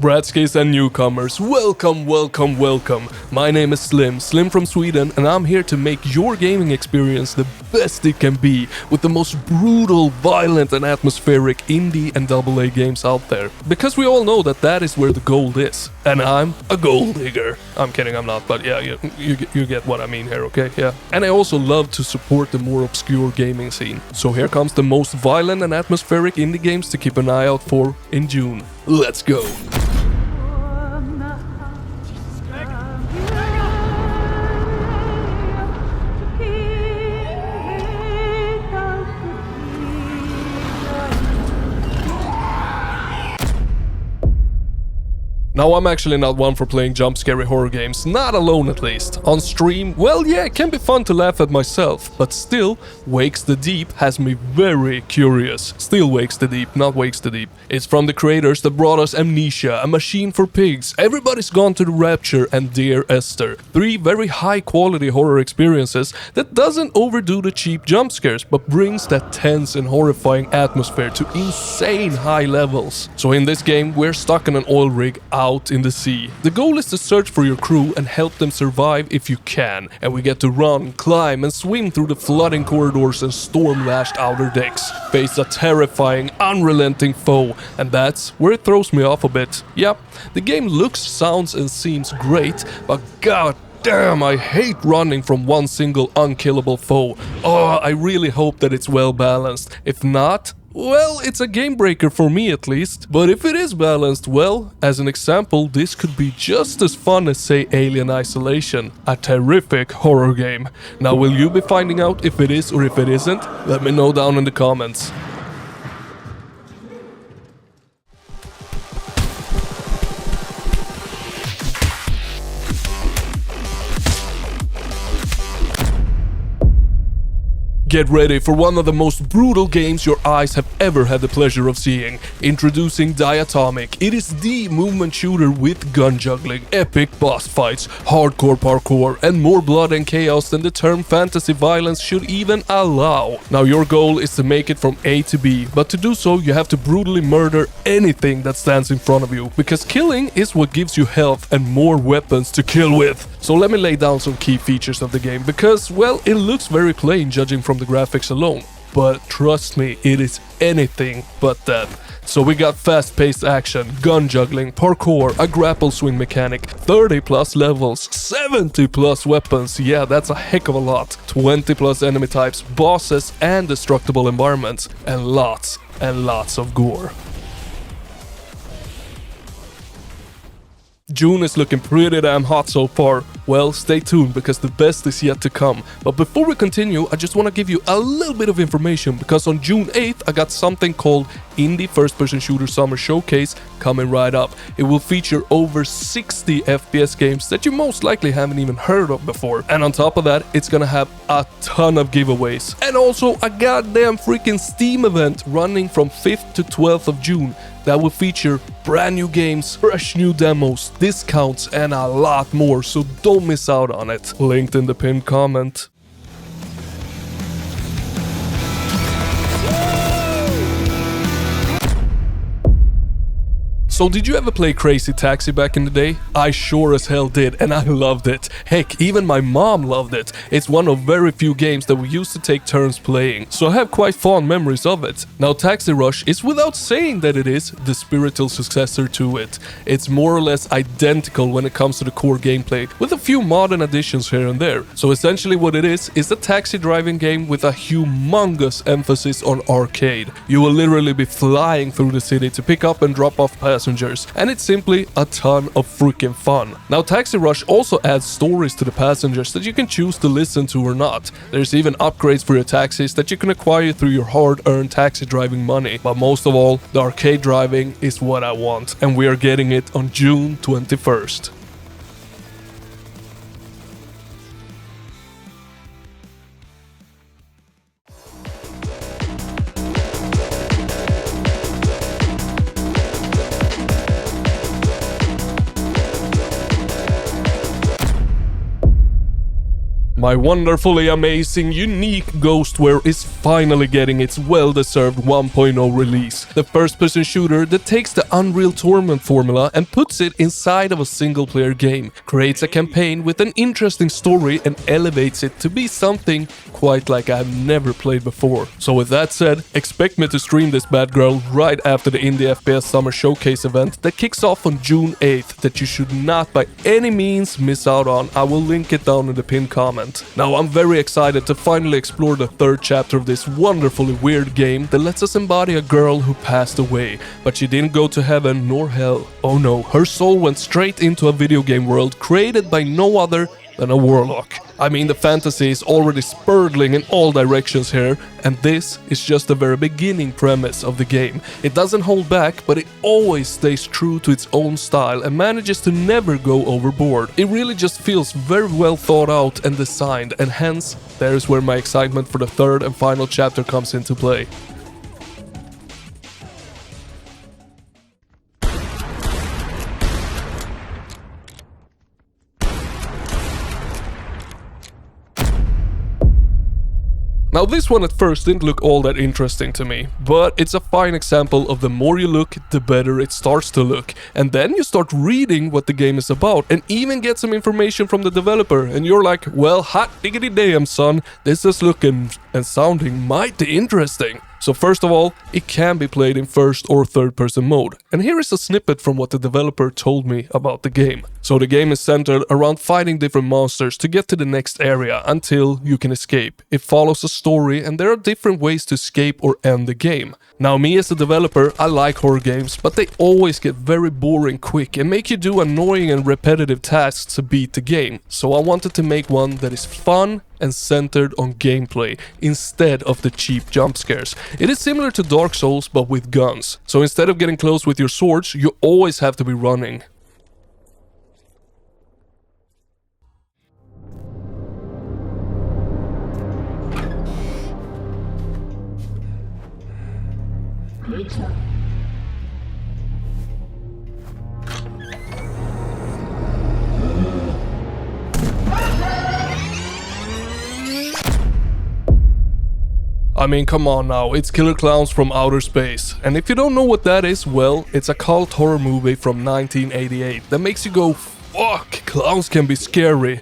Bratskis and newcomers, welcome. My name is Slim from Sweden, and I'm here to make your gaming experience the best it can be with the most brutal, violent and atmospheric indie and AA games out there. Because we all know that is where the gold is. And I'm a gold digger. I'm kidding, I'm not, but yeah, you get what I mean here, okay? Yeah. And I also love to support the more obscure gaming scene. So here comes the most violent and atmospheric indie games to keep an eye out for in June. Let's go! Now, I'm actually not one for playing jump-scary horror games, not alone at least. On stream, well yeah, it can be fun to laugh at myself, but still, Wakes the Deep has me very curious. Still Wakes the Deep, not Wakes the Deep. It's from the creators that brought us Amnesia, A Machine for Pigs, Everybody's Gone to the Rapture and Dear Esther. 3 very high-quality horror experiences that doesn't overdo the cheap jump scares, but brings that tense and horrifying atmosphere to insane high levels. So in this game, we're stuck in an oil rig out in the sea. The goal is to search for your crew and help them survive if you can, and we get to run, climb and swim through the flooding corridors and storm-lashed outer decks, face a terrifying, unrelenting foe, and that's where it throws me off a bit. Yep, the game looks, sounds and seems great, but god damn, I hate running from one single unkillable foe. Oh, I really hope that it's well balanced. If not, well, it's a game breaker for me at least. But if it is balanced well, as an example, this could be just as fun as, say, Alien Isolation, a terrific horror game. Now, will you be finding out if it is or if it isn't? Let me know down in the comments. Get ready for one of the most brutal games your eyes have ever had the pleasure of seeing. Introducing Diatomic. It is the movement shooter with gun juggling, epic boss fights, hardcore parkour, and more blood and chaos than the term fantasy violence should even allow. Now your goal is to make it from A to B, but to do so you have to brutally murder anything that stands in front of you, because killing is what gives you health and more weapons to kill with. So let me lay down some key features of the game, because, well, it looks very plain judging from the graphics alone. But trust me, it is anything but that. So we got fast-paced action, gun juggling, parkour, a grapple swing mechanic, 30 plus levels, 70 plus weapons, yeah, that's a heck of a lot, 20 plus enemy types, bosses and destructible environments, and lots of gore. June is looking pretty damn hot so far. Well, stay tuned because the best is yet to come. But before we continue, I just want to give you a little bit of information, because on June 8th I got something called Indie First Person Shooter Summer Showcase coming right up. It will feature over 60 FPS games that you most likely haven't even heard of before. And on top of that, it's gonna have a ton of giveaways. And also a goddamn freaking Steam event running from 5th to 12th of June. That will feature brand new games, fresh new demos, discounts and a lot more, so don't miss out on it. Linked in the pinned comment. So did you ever play Crazy Taxi back in the day? I sure as hell did, and I loved it. Heck, even my mom loved it. It's one of very few games that we used to take turns playing, so I have quite fond memories of it. Now Taxi Rush is, without saying that it is, the spiritual successor to it. It's more or less identical when it comes to the core gameplay, with a few modern additions here and there. So essentially what it is a taxi driving game with a humongous emphasis on arcade. You will literally be flying through the city to pick up and drop off passengers, and it's simply a ton of freaking fun. Now Taxi Rush also adds stories to the passengers that you can choose to listen to or not. There's even upgrades for your taxis that you can acquire through your hard-earned taxi driving money. But most of all, the arcade driving is what I want, and we are getting it on June 21st. My wonderfully amazing, unique Ghostware is finally getting its well-deserved 1.0 release. The first-person shooter that takes the Unreal Tournament formula and puts it inside of a single-player game, creates a campaign with an interesting story and elevates it to be something quite like I've never played before. So with that said, expect me to stream this bad girl right after the Indie FPS Summer Showcase event that kicks off on June 8th that you should not by any means miss out on. I will link it down in the pinned comment. Now I'm very excited to finally explore the third chapter of this wonderfully weird game that lets us embody a girl who passed away, but she didn't go to heaven nor hell. Oh no, her soul went straight into a video game world created by no other than a warlock. I mean, the fantasy is already spurtling in all directions here, and this is just the very beginning premise of the game. It doesn't hold back, but it always stays true to its own style and manages to never go overboard. It really just feels very well thought out and designed, and hence, there's where my excitement for the third and final chapter comes into play. Now this one at first didn't look all that interesting to me, but it's a fine example of the more you look, the better it starts to look. And then you start reading what the game is about and even get some information from the developer, and you're like, well, hot diggity damn son, this is looking and sounding mighty interesting. So first of all, it can be played in first or third person mode, and here is a snippet from what the developer told me about the game. So the game is centered around fighting different monsters to get to the next area until you can escape. It follows a story and there are different ways to escape or end the game. Now me as a developer, I like horror games, but they always get very boring quick and make you do annoying and repetitive tasks to beat the game. So I wanted to make one that is fun and centered on gameplay instead of the cheap jump scares. It is similar to Dark Souls but with guns. So instead of getting close with your swords, you always have to be running. I mean, come on now, it's Killer Klowns from Outer Space. And if you don't know what that is, well, it's a cult horror movie from 1988 that makes you go, fuck, clowns can be scary.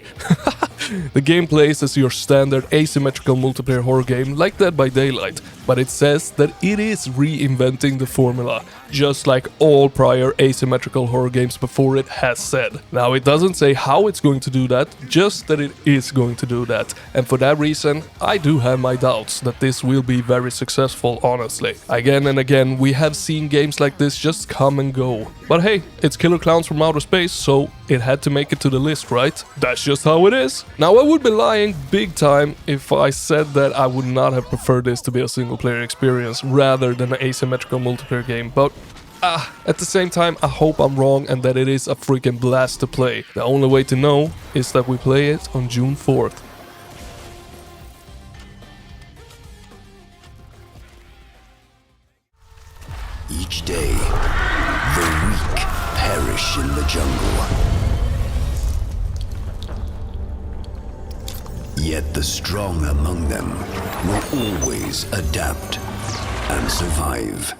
The game plays as your standard asymmetrical multiplayer horror game like Dead by Daylight, but it says that it is reinventing the formula, just like all prior asymmetrical horror games before it has said. Now it doesn't say how it's going to do that, just that it is going to do that, and for that reason I do have my doubts that this will be very successful, honestly. Again and again we have seen games like this just come and go, but hey, it's Killer Klowns from Outer Space, so it had to make it to the list, right? That's just how it is. Now I would be lying big time if I said that I would not have preferred this to be a single player experience rather than an asymmetrical multiplayer game, but at the same time I hope I'm wrong and that it is a freaking blast to play. The only way to know is that we play it on June 4th. Each day, the weak perish in the jungle. Yet the strong among them will always adapt and survive.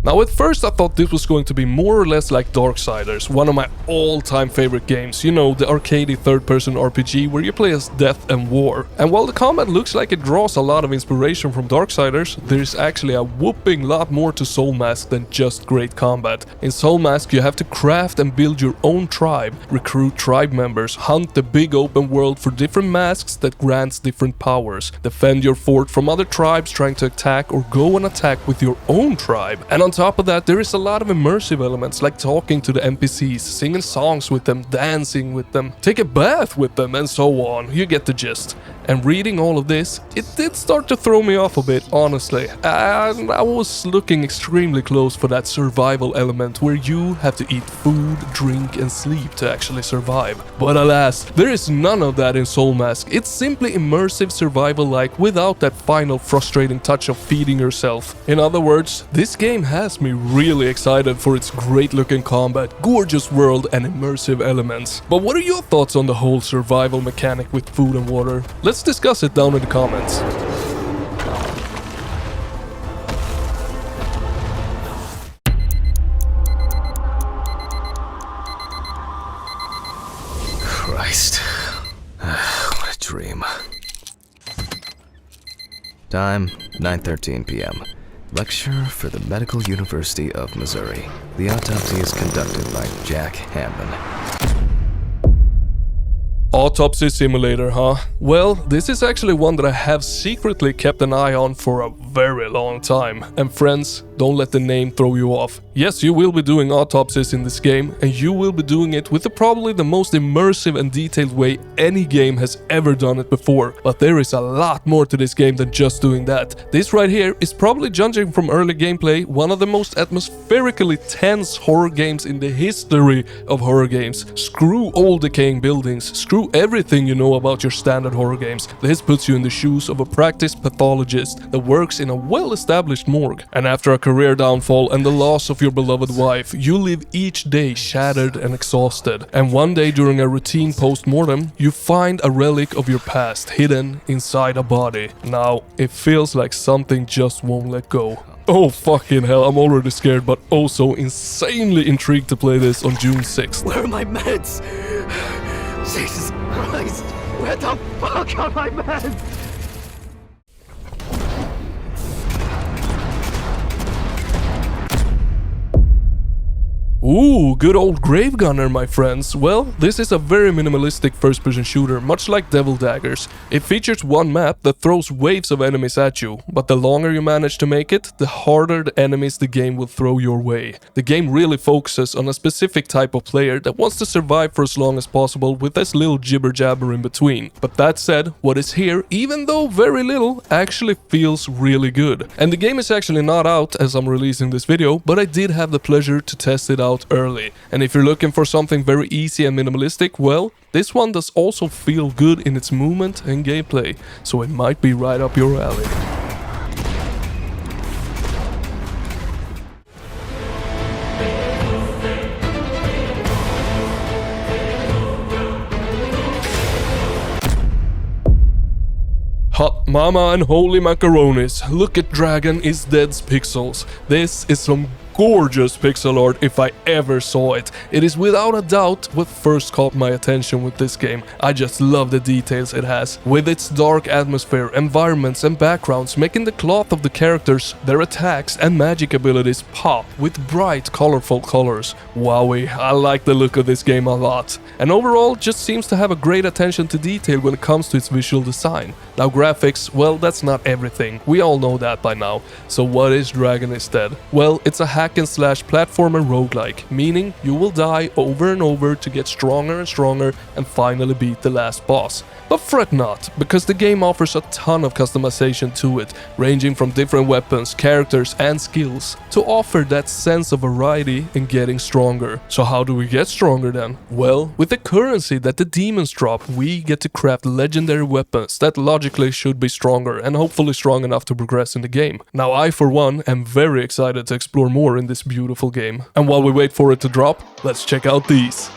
Now at first I thought this was going to be more or less like Darksiders, one of my all-time favorite games, you know, the arcadey third-person RPG where you play as death and war. And while the combat looks like it draws a lot of inspiration from Darksiders, there's actually a whooping lot more to Soul Mask than just great combat. In Soul Mask you have to craft and build your own tribe, recruit tribe members, hunt the big open world for different masks that grants different powers, defend your fort from other tribes trying to attack or go and attack with your own tribe. And on top of that, there is a lot of immersive elements like talking to the NPCs, singing songs with them, dancing with them, take a bath with them, and so on. You get the gist. And reading all of this, it did start to throw me off a bit, honestly. And I was looking extremely close for that survival element where you have to eat food, drink and sleep to actually survive. But alas, there is none of that in Soul Mask. It's simply immersive survival like without that final frustrating touch of feeding yourself. In other words, this game has me really excited for its great looking combat, gorgeous world and immersive elements. But what are your thoughts on the whole survival mechanic with food and water? Let's discuss it down in the comments. Christ. What a dream. Time, 9:13 p.m. Lecture for the Medical University of Missouri. The autopsy is conducted by Jack Hammond. Autopsy simulator, huh? Well, this is actually one that I have secretly kept an eye on for a very long time. And friends, don't let the name throw you off. Yes, you will be doing autopsies in this game, and you will be doing it with probably the most immersive and detailed way any game has ever done it before. But there is a lot more to this game than just doing that. This right here is probably, judging from early gameplay, one of the most atmospherically tense horror games in the history of horror games. Screw old decaying buildings, screw everything you know about your standard horror games. This puts you in the shoes of a practiced pathologist that works in a well-established morgue. And after a career downfall and the loss of your beloved wife, you live each day shattered and exhausted. And one day during a routine post-mortem, you find a relic of your past hidden inside a body. Now, it feels like something just won't let go. Oh fucking hell, I'm already scared, but also insanely intrigued to play this on June 6th. Where are my meds? Jesus Christ! Where the fuck are my meds? Ooh, good old Grave Gunner, my friends. Well, this is a very minimalistic first-person shooter, much like Devil Daggers. It features one map that throws waves of enemies at you, but the longer you manage to make it, the harder the enemies the game will throw your way. The game really focuses on a specific type of player that wants to survive for as long as possible with as little jibber-jabber in between. But that said, what is here, even though very little, actually feels really good. And the game is actually not out as I'm releasing this video, but I did have the pleasure to test it out early. And if you're looking for something very easy and minimalistic, well, this one does also feel good in its movement and gameplay, so it might be right up your alley. Hot mama and holy macaronis, look at Dragon is Dead's pixels. This is some gorgeous pixel art if I ever saw it. It is without a doubt what first caught my attention with this game. I just love the details it has, with its dark atmosphere, environments and backgrounds, making the cloth of the characters, their attacks and magic abilities pop with bright colorful colors. Wowie, I like the look of this game a lot. And overall just seems to have a great attention to detail when it comes to its visual design. Now graphics, well, that's not everything. We all know that by now. So what is Dragon is Dead? Well, it's a hack and slash platformer roguelike, meaning you will die over and over to get stronger and stronger and finally beat the last boss. But fret not, because the game offers a ton of customization to it, ranging from different weapons, characters and skills, to offer that sense of variety in getting stronger. So how do we get stronger then? Well, with the currency that the demons drop, we get to craft legendary weapons that logically should be stronger and hopefully strong enough to progress in the game. Now I for one am very excited to explore more in this beautiful game. And while we wait for it to drop, let's check out these.